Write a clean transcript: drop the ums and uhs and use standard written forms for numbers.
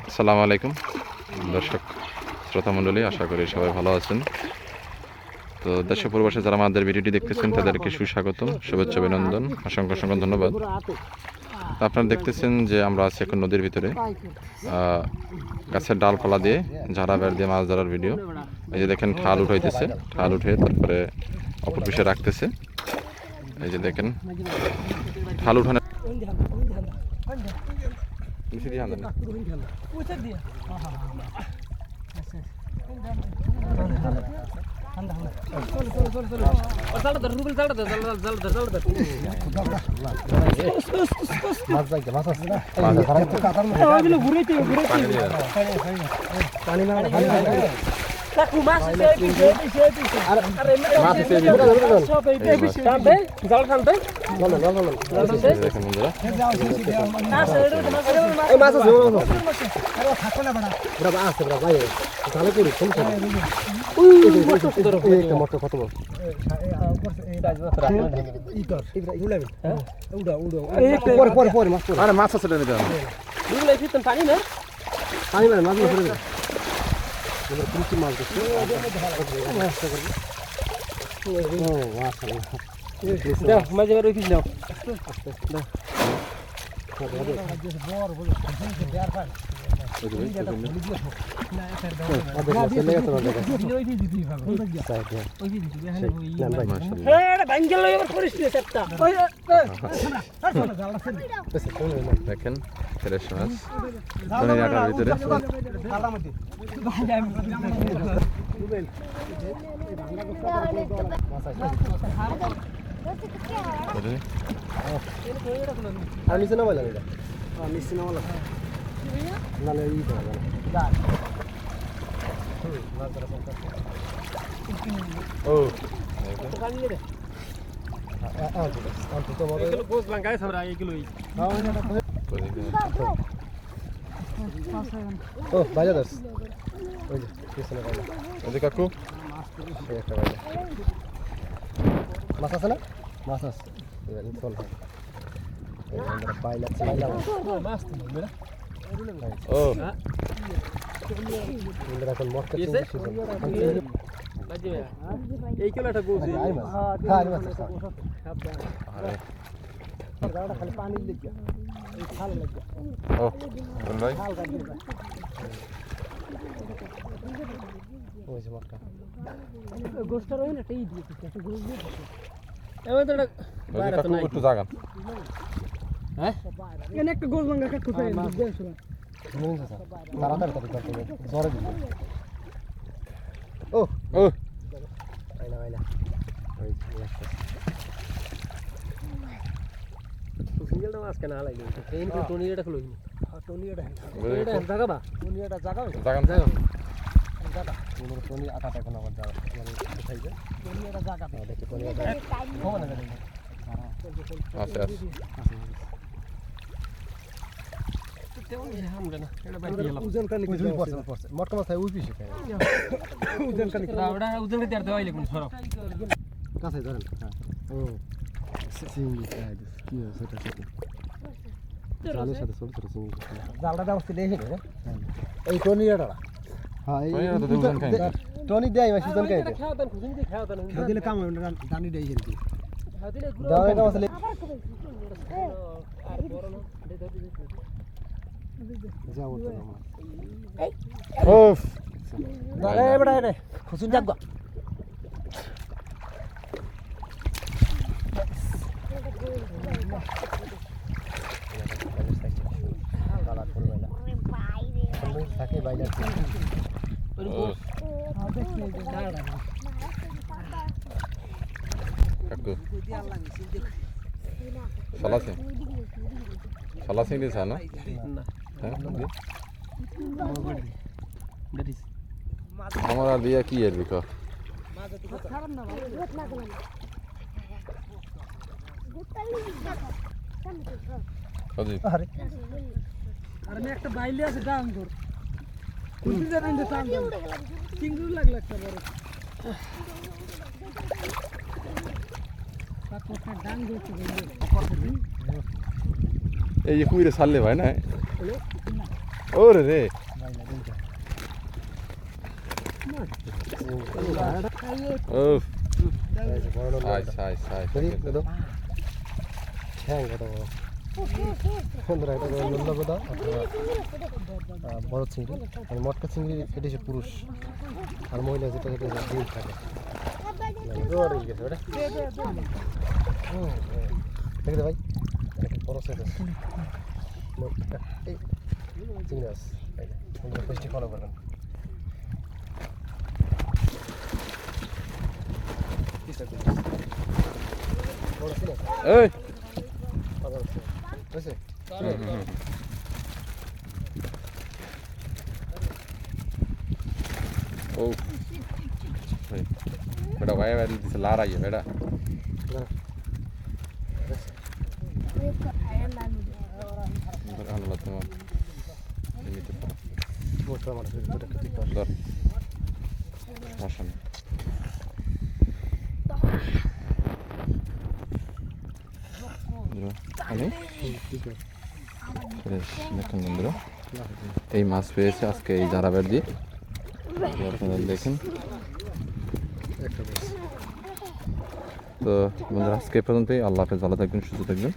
আসসালামু আলাইকুম দর্শক শ্রোতা মণ্ডলী, আশা করি সবাই ভালো আছেন। তো দেশে প্রবাসে যারা আমাদের ভিডিওটি দেখতেছেন তাদেরকে সুস্বাগতম, শুভেচ্ছা, অভিনন্দন, অসংখ্য অসংখ্য ধন্যবাদ। আপনারা দেখতেছেন যে আমরা আছি এখন নদীর ভিতরে, গাছের ডালপালা দিয়ে ঝাড়া বেড় দিয়ে মাছ ধরার ভিডিও। এই যে দেখেন ঠাল উঠাইতেছে, ঠাল উঠে তারপরে অপর পিছে রাখতেছে। এই যে দেখেন ঠাল উঠানো দেখেন ফ্রেশ মাছ ধনিয়াটার ভিতরে। আর নিচে নামাই লাগে, নিচে নামালা নালে ই করা যাবে ও বাজা দাস কাকু মাছ আছে না? মাছ আছে পাইলা ও এখন মটকা এই কিলোটা গোছি খালি পানি লেগে এই খাল লেগে ও ভাই ওই যে মটকা গোস্টার হয় না এই দিয়ে একটা গোস দিয়ে এমন তো বাইরে তো নাই একটু জাগান। হ্যাঁ এনে একটা গোস ভাঙা কাট কোথায় দেখছ না তাড়াতাড়ি করতে হবে জোরে দিবে ও ও আইলা ওই সিঙ্গেলটা মাছ কেন আলাই ট্রেন তো টনিটা খলো টনিটা জায়গা টনিটা জায়গা জাগান জায়গা টনি আটাটা এখন আমার জায়গা মানে কোথায় যায় টনিটা জায়গা দেখি টনিটা কোন না জানি আছে আছে ওজন কালি পড়ছে মটকা মাথায় উই পিছে খায় ওজন কালি ওটা ওজন কে দেওয়া হইলে কোন সরব কাছে ধরেন হ্যাঁ ও সিঙ্গি খায় কি সেটা সেটা জালের সাথে ছোট ছোট সিঙ্গি জালটা দাও দেখে রে এই টনিটা হ্যাঁ এই টনি দেয় মাছ ওজন খায় খাওয়া দান খুশি দিয়ে খাওয়া দান খাওয়া দিলে কাম হয় না দানি দেয় যেন খাওয়া দিলে দাও এটা আসলে আর বড় না যাও তো ওফ আরে বড় রে খুশি যাগ থাকে বাইরে কাকু সালাসিং দিছ না আমার আর দিয়া কি এর বিকা আরে আমি একটা বাইলে আছে ডান ধর কুলতে জানেন যে টান চিংড়ি লাগলা একটা বড় পাকড়টা ডাং দিতে গেলে এই যে কুইরে ছাড়লে ভাই না ওরে রে ও আইস আইস আইস ঠ্যাং কত বড় বন্ধুরা এটা লুল্লগোদা অথবা বড় চিংড়ি আর মটকা চিংড়ি এটা হচ্ছে পুরুষ আর মহিলা যেটা সেটা ডিম থাকে দেখে ভাই বড় সাইজ আছে চিংড়ি আছে পেজটি ফলো করবেন এই ও বেটা ভাই ভাই দিছে লারাই বেটা আল্লাহ তোমার এমনিতে মোটা আমার দুটো কি কর ধর আসেন আমি দেখেন বন্ধুরা এই মাছ পেয়েছে আজকে এই জারাবের দিয়ে আপনারা দেখেন তো বন্ধুরা আজকে পর্যন্তই আল্লাহ হাফেজ ভালো থাকবেন সুস্থ থাকবেন